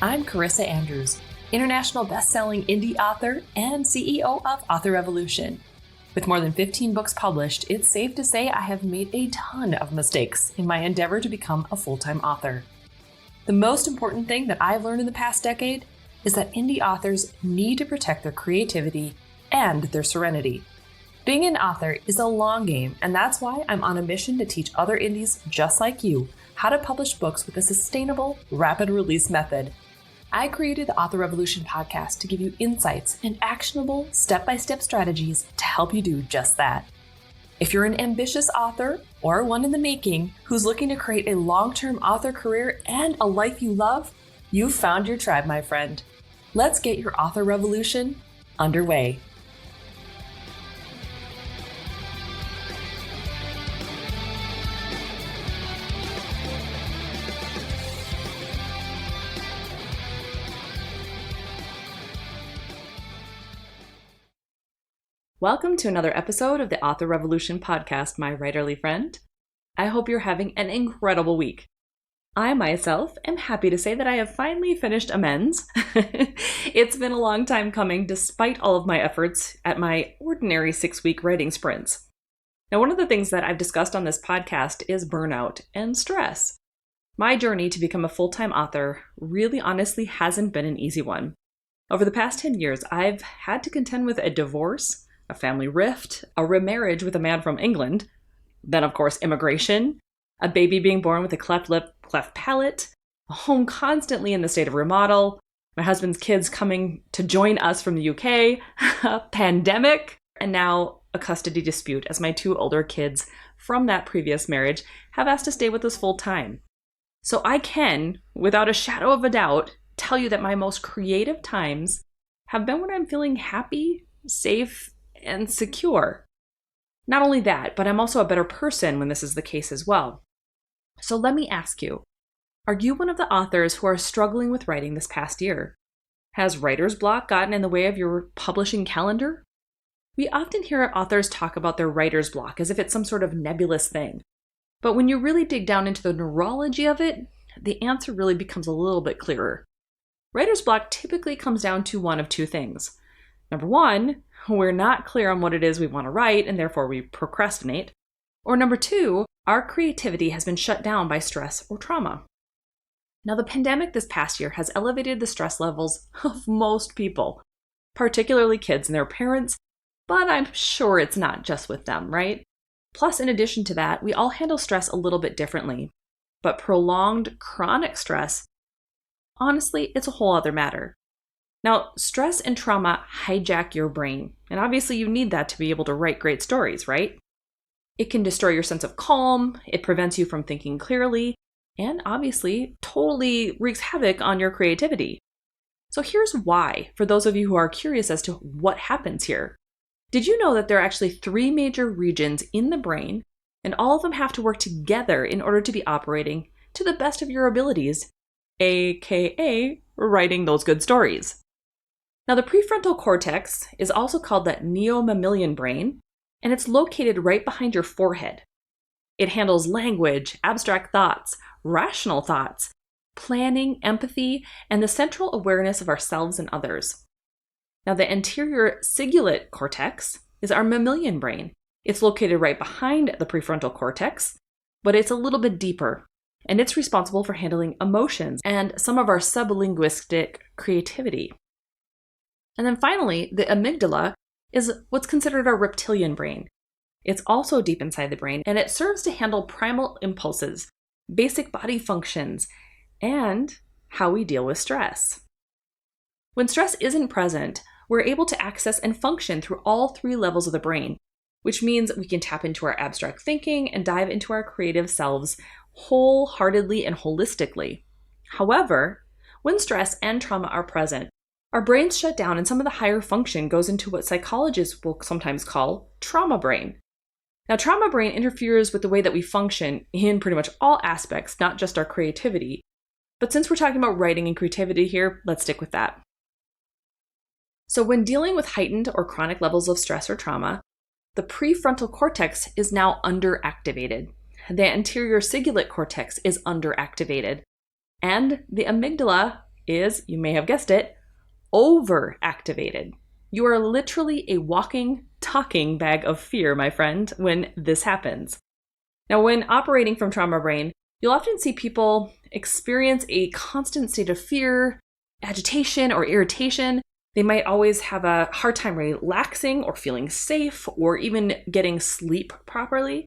I'm Carissa Andrews, international best-selling indie author and CEO of Author Revolution. With more than 15 books published, it's safe to say I have made a ton of mistakes in my endeavor to become a full-time author. The most important thing that I've learned in the past decade is that indie authors need to protect their creativity and their serenity. Being an author is a long game, and that's why I'm on a mission to teach other indies just like you how to publish books with a sustainable, rapid release method. I created the Author Revolution podcast to give you insights and actionable step-by-step strategies to help you do just that. If you're an ambitious author or one in the making who's looking to create a long-term author career and a life you love, you've found your tribe, my friend. Let's get your author revolution underway. Welcome to another episode of the Author Revolution podcast, my writerly friend. I hope you're having an incredible week. I myself am happy to say that I have finally finished Amends. It's been a long time coming despite all of my efforts at my ordinary 6-week writing sprints. Now, one of the things that I've discussed on this podcast is burnout and stress. My journey to become a full-time author really honestly hasn't been an easy one. Over the past 10 years, I've had to contend with a divorce, a family rift, a remarriage with a man from England, then of course immigration, a baby being born with a cleft lip, cleft palate, a home constantly in the state of remodel, my husband's kids coming to join us from the UK, a pandemic, and now a custody dispute as my 2 older kids from that previous marriage have asked to stay with us full time. So I can, without a shadow of a doubt, tell you that my most creative times have been when I'm feeling happy, safe, and secure. Not only that, but I'm also a better person when this is the case as well. So let me ask you, are you one of the authors who are struggling with writing this past year? Has writer's block gotten in the way of your publishing calendar? We often hear authors talk about their writer's block as if it's some sort of nebulous thing. But when you really dig down into the neurology of it, the answer really becomes a little bit clearer. Writer's block typically comes down to one of 2 things. Number 1, we're not clear on what it is we want to write, and therefore we procrastinate. Or number 2, our creativity has been shut down by stress or trauma. Now, the pandemic this past year has elevated the stress levels of most people, particularly kids and their parents, but I'm sure it's not just with them, right? Plus, in addition to that, we all handle stress a little bit differently. But prolonged, chronic stress, honestly, it's a whole other matter. Now, stress and trauma hijack your brain, and obviously you need that to be able to write great stories, right? It can destroy your sense of calm, it prevents you from thinking clearly, and obviously totally wreaks havoc on your creativity. So here's why, for those of you who are curious as to what happens here. Did you know that there are actually 3 major regions in the brain, and all of them have to work together in order to be operating to the best of your abilities, aka writing those good stories? Now, the prefrontal cortex is also called the neo-mammalian brain, and it's located right behind your forehead. It handles language, abstract thoughts, rational thoughts, planning, empathy, and the central awareness of ourselves and others. Now, the anterior cingulate cortex is our mammalian brain. It's located right behind the prefrontal cortex, but it's a little bit deeper, and it's responsible for handling emotions and some of our sublinguistic creativity. And then finally, the amygdala is what's considered our reptilian brain. It's also deep inside the brain, and it serves to handle primal impulses, basic body functions, and how we deal with stress. When stress isn't present, we're able to access and function through all 3 levels of the brain, which means we can tap into our abstract thinking and dive into our creative selves wholeheartedly and holistically. However, when stress and trauma are present, our brains shut down and some of the higher function goes into what psychologists will sometimes call trauma brain. Now, trauma brain interferes with the way that we function in pretty much all aspects, not just our creativity. But since we're talking about writing and creativity here, let's stick with that. So when dealing with heightened or chronic levels of stress or trauma, the prefrontal cortex is now underactivated. The anterior cingulate cortex is underactivated. And the amygdala is, you may have guessed it, overactivated. You are literally a walking, talking bag of fear, my friend, when this happens. Now, when operating from trauma brain, you'll often see people experience a constant state of fear, agitation, or irritation. They might always have a hard time relaxing or feeling safe or even getting sleep properly.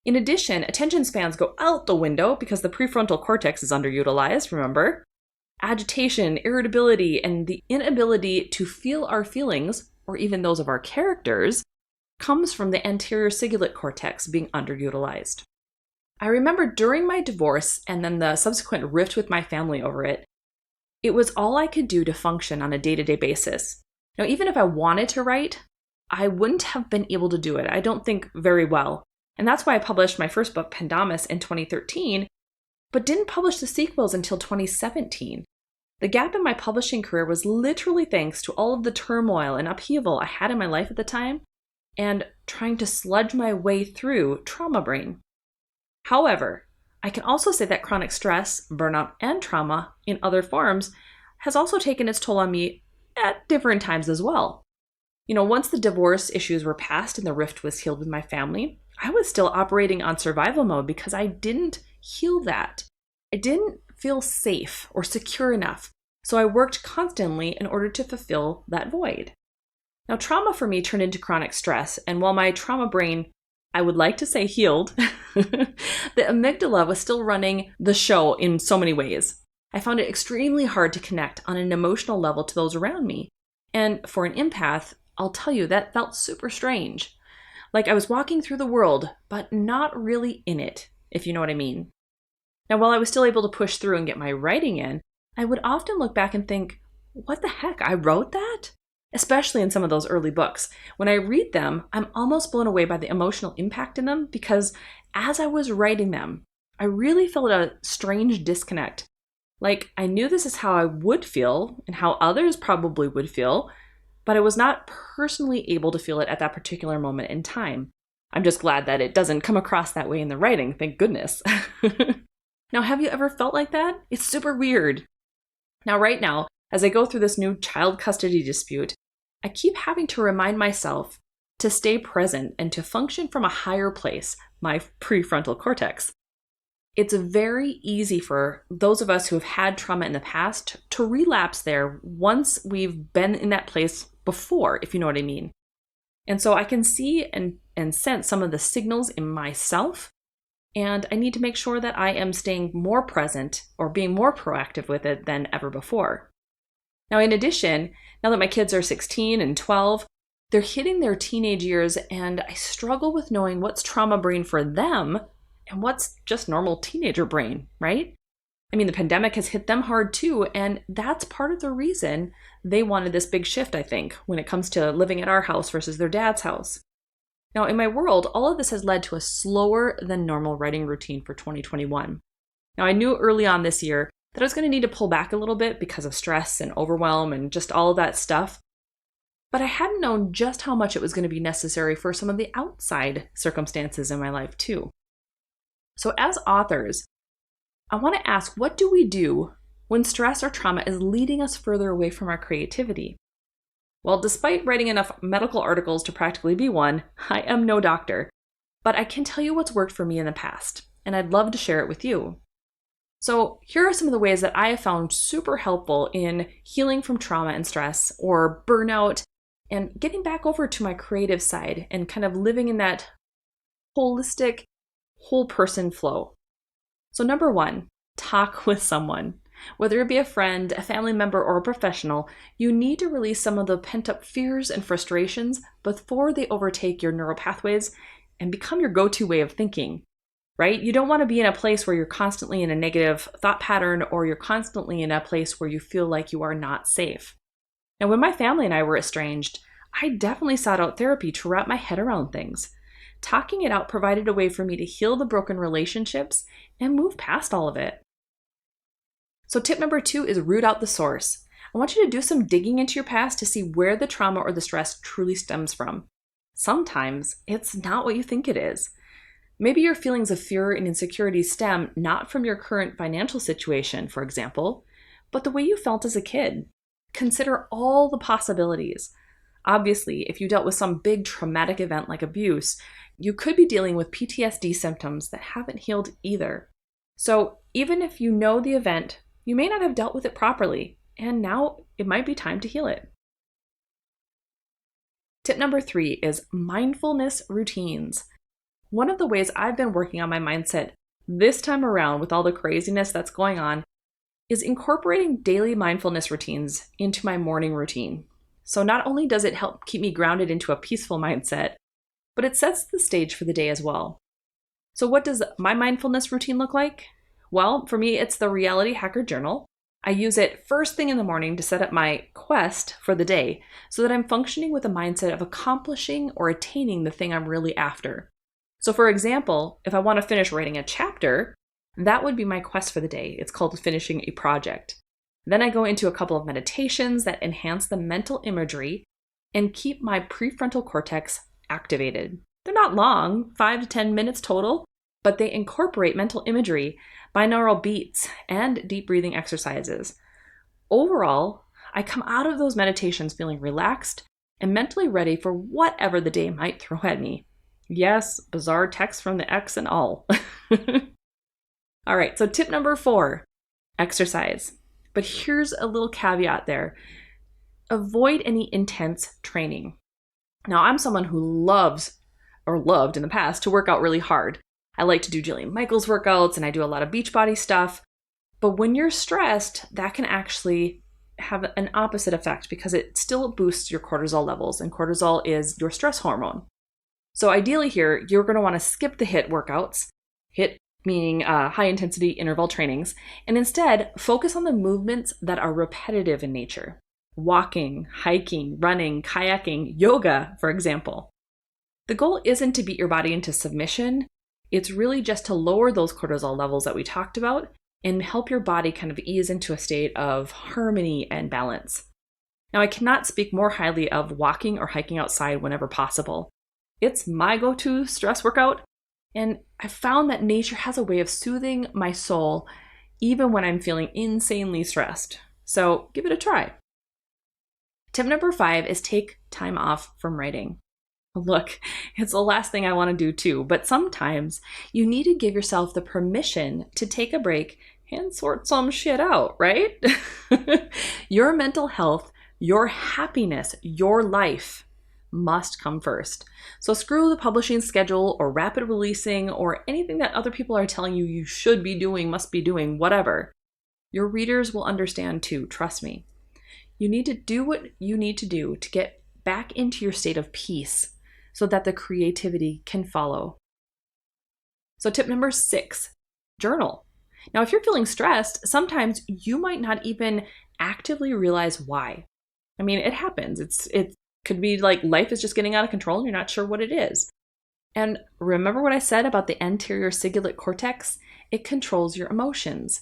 In addition, attention spans go out the window because the prefrontal cortex is underutilized, remember? Agitation, irritability, and the inability to feel our feelings, or even those of our characters, comes from the anterior cingulate cortex being underutilized. I remember during my divorce and then the subsequent rift with my family over it, it was all I could do to function on a day-to-day basis. Now, even if I wanted to write, I wouldn't have been able to do it, I don't think very well. And that's why I published my first book, Pandamus, in 2013, but didn't publish the sequels until 2017. The gap in my publishing career was literally thanks to all of the turmoil and upheaval I had in my life at the time and trying to sludge my way through trauma brain. However, I can also say that chronic stress, burnout, and trauma in other forms has also taken its toll on me at different times as well. Once the divorce issues were past and the rift was healed with my family, I was still operating on survival mode because I didn't heal that. I didn't feel safe or secure enough, so I worked constantly in order to fulfill that void. Now, trauma for me turned into chronic stress, and while my trauma brain, I would like to say healed, the amygdala was still running the show in so many ways. I found it extremely hard to connect on an emotional level to those around me. And for an empath, I'll tell you, that felt super strange. Like I was walking through the world, but not really in it, if you know what I mean. Now, while I was still able to push through and get my writing in, I would often look back and think, what the heck, I wrote that? Especially in some of those early books. When I read them, I'm almost blown away by the emotional impact in them because as I was writing them, I really felt a strange disconnect. Like I knew this is how I would feel and how others probably would feel, but I was not personally able to feel it at that particular moment in time. I'm just glad that it doesn't come across that way in the writing, thank goodness. Now, have you ever felt like that? It's super weird. Now, right now, as I go through this new child custody dispute, I keep having to remind myself to stay present and to function from a higher place, my prefrontal cortex. It's very easy for those of us who have had trauma in the past to relapse there once we've been in that place before, if you know what I mean. And so I can see and sense some of the signals in myself, and I need to make sure that I am staying more present or being more proactive with it than ever before. Now, in addition, now that my kids are 16 and 12, they're hitting their teenage years, and I struggle with knowing what's trauma brain for them and what's just normal teenager brain, right? I mean, the pandemic has hit them hard too, and that's part of the reason they wanted this big shift, I think, when it comes to living at our house versus their dad's house. Now, in my world, all of this has led to a slower than normal writing routine for 2021. Now, I knew early on this year that I was going to need to pull back a little bit because of stress and overwhelm and just all of that stuff. But I hadn't known just how much it was going to be necessary for some of the outside circumstances in my life too. So as authors, I want to ask, what do we do when stress or trauma is leading us further away from our creativity? Well, despite writing enough medical articles to practically be one, I am no doctor, but I can tell you what's worked for me in the past, and I'd love to share it with you. So here are some of the ways that I have found super helpful in healing from trauma and stress or burnout and getting back over to my creative side and kind of living in that holistic, whole person flow. So number one, talk with someone. Whether it be a friend, a family member, or a professional, you need to release some of the pent-up fears and frustrations before they overtake your neural pathways and become your go-to way of thinking, right? You don't want to be in a place where you're constantly in a negative thought pattern or you're constantly in a place where you feel like you are not safe. Now, when my family and I were estranged, I definitely sought out therapy to wrap my head around things. Talking it out provided a way for me to heal the broken relationships and move past all of it. So tip number 2 is root out the source. I want you to do some digging into your past to see where the trauma or the stress truly stems from. Sometimes it's not what you think it is. Maybe your feelings of fear and insecurity stem not from your current financial situation, for example, but the way you felt as a kid. Consider all the possibilities. Obviously, if you dealt with some big traumatic event like abuse, you could be dealing with PTSD symptoms that haven't healed either. So even if you know the event, you may not have dealt with it properly, and now it might be time to heal it. Tip number 3 is mindfulness routines. One of the ways I've been working on my mindset this time around with all the craziness that's going on is incorporating daily mindfulness routines into my morning routine. So not only does it help keep me grounded into a peaceful mindset, but it sets the stage for the day as well. So what does my mindfulness routine look like? Well, for me, it's the Reality Hacker Journal. I use it first thing in the morning to set up my quest for the day so that I'm functioning with a mindset of accomplishing or attaining the thing I'm really after. So for example, if I want to finish writing a chapter, that would be my quest for the day. It's called finishing a project. Then I go into a couple of meditations that enhance the mental imagery and keep my prefrontal cortex activated. They're not long, 5 to 10 minutes total, but they incorporate mental imagery, binaural beats, and deep breathing exercises. Overall, I come out of those meditations feeling relaxed and mentally ready for whatever the day might throw at me. Yes, bizarre texts from the ex and all. All right, so tip number 4, exercise. But here's a little caveat there. Avoid any intense training. Now, I'm someone who loves, or loved in the past, to work out really hard. I like to do Jillian Michaels workouts and I do a lot of Beachbody stuff. But when you're stressed, that can actually have an opposite effect because it still boosts your cortisol levels, and cortisol is your stress hormone. So ideally here, you're going to want to skip the HIIT workouts, HIIT meaning high intensity interval trainings, and instead focus on the movements that are repetitive in nature. Walking, hiking, running, kayaking, yoga, for example. The goal isn't to beat your body into submission. It's really just to lower those cortisol levels that we talked about and help your body kind of ease into a state of harmony and balance. Now, I cannot speak more highly of walking or hiking outside whenever possible. It's my go-to stress workout, and I found that nature has a way of soothing my soul even when I'm feeling insanely stressed. So give it a try. Tip number 5 is take time off from writing. Look, it's the last thing I want to do too, but sometimes you need to give yourself the permission to take a break and sort some shit out, right? Your mental health, your happiness, your life must come first. So screw the publishing schedule or rapid releasing or anything that other people are telling you you should be doing, must be doing, whatever. Your readers will understand too, trust me. You need to do what you need to do to get back into your state of peace so that the creativity can follow. So tip number 6, journal. Now, if you're feeling stressed, sometimes you might not even actively realize why. I mean, it happens. It could be like life is just getting out of control and you're not sure what it is. And remember what I said about the anterior cingulate cortex? It controls your emotions.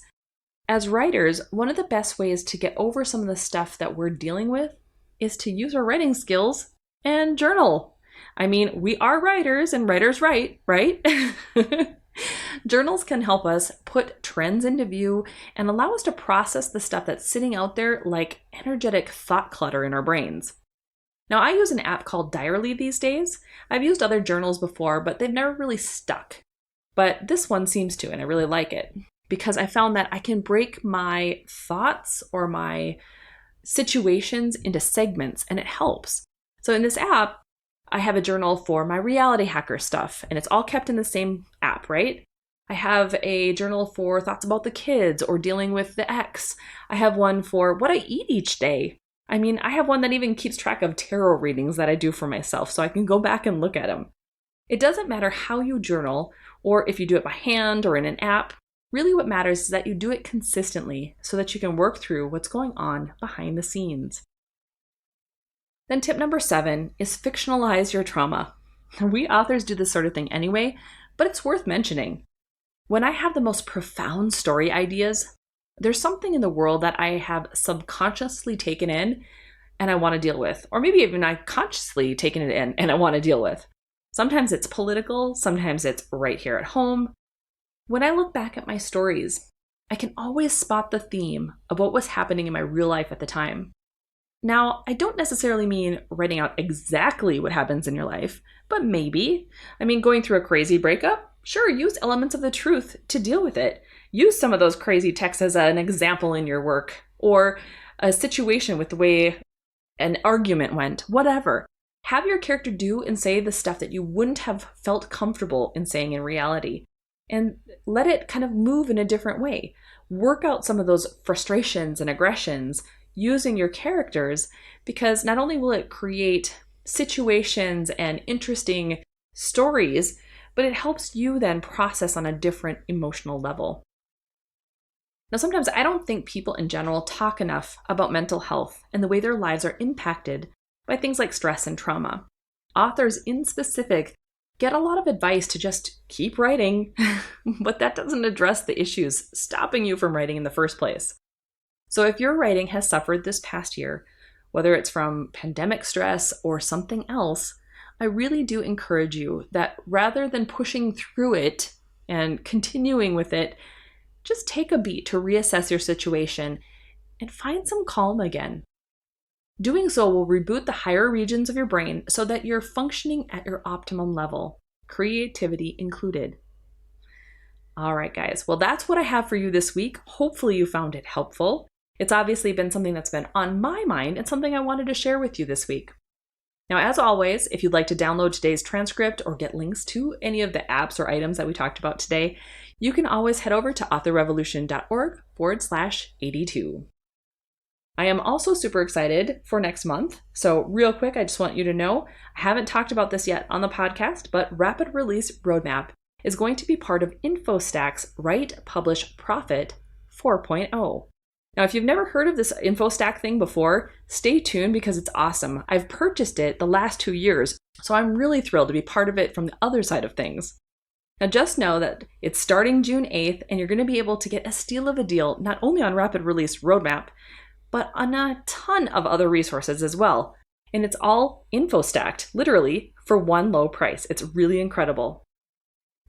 As writers, one of the best ways to get over some of the stuff that we're dealing with is to use our writing skills and journal. I mean, we are writers and writers write, right? Journals can help us put trends into view and allow us to process the stuff that's sitting out there like energetic thought clutter in our brains. Now, I use an app called Diarly these days. I've used other journals before, but they've never really stuck. But this one seems to, and I really like it because I found that I can break my thoughts or my situations into segments and it helps. So in this app, I have a journal for my reality hacker stuff, and it's all kept in the same app, right? I have a journal for thoughts about the kids or dealing with the ex. I have one for what I eat each day. I mean, I have one that even keeps track of tarot readings that I do for myself, so I can go back and look at them. It doesn't matter how you journal, or if you do it by hand or in an app. Really what matters is that you do it consistently so that you can work through what's going on behind the scenes. Then tip number 7 is fictionalize your trauma. We authors do this sort of thing anyway, but it's worth mentioning. When I have the most profound story ideas, there's something in the world that I have subconsciously taken in and I want to deal with, or maybe even I've consciously taken it in and I want to deal with. Sometimes it's political, sometimes it's right here at home. When I look back at my stories, I can always spot the theme of what was happening in my real life at the time. Now, I don't necessarily mean writing out exactly what happens in your life, but maybe. Going through a crazy breakup? Sure, use elements of the truth to deal with it. Use some of those crazy texts as an example in your work, or a situation with the way an argument went, whatever. Have your character do and say the stuff that you wouldn't have felt comfortable in saying in reality, and let it kind of move in a different way. Work out some of those frustrations and aggressions using your characters, because not only will it create situations and interesting stories, but it helps you then process on a different emotional level. Now, sometimes I don't think people in general talk enough about mental health and the way their lives are impacted by things like stress and trauma. Authors in specific get a lot of advice to just keep writing, but that doesn't address the issues stopping you from writing in the first place. So if your writing has suffered this past year, whether it's from pandemic stress or something else, I really do encourage you that rather than pushing through it and continuing with it, just take a beat to reassess your situation and find some calm again. Doing so will reboot the higher regions of your brain so that you're functioning at your optimum level, creativity included. All right, guys. Well, that's what I have for you this week. Hopefully you found it helpful. It's obviously been something that's been on my mind and something I wanted to share with you this week. Now, as always, if you'd like to download today's transcript or get links to any of the apps or items that we talked about today, you can always head over to authorrevolution.org/82. I am also super excited for next month. So real quick, I just want you to know, I haven't talked about this yet on the podcast, but Rapid Release Roadmap is going to be part of InfoStack's Write, Publish, Profit 4.0. Now, if you've never heard of this InfoStack thing before, stay tuned because it's awesome. I've purchased it the last 2 years, so I'm really thrilled to be part of it from the other side of things. Now, just know that it's starting June 8th, and you're going to be able to get a steal of a deal, not only on Rapid Release Roadmap, but on a ton of other resources as well. And it's all InfoStacked, literally, for one low price. It's really incredible.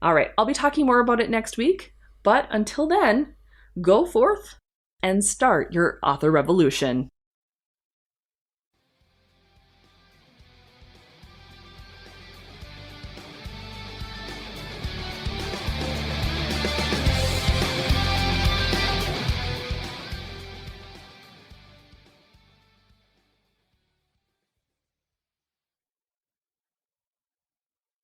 All right, I'll be talking more about it next week, but until then, go forth and start your author revolution.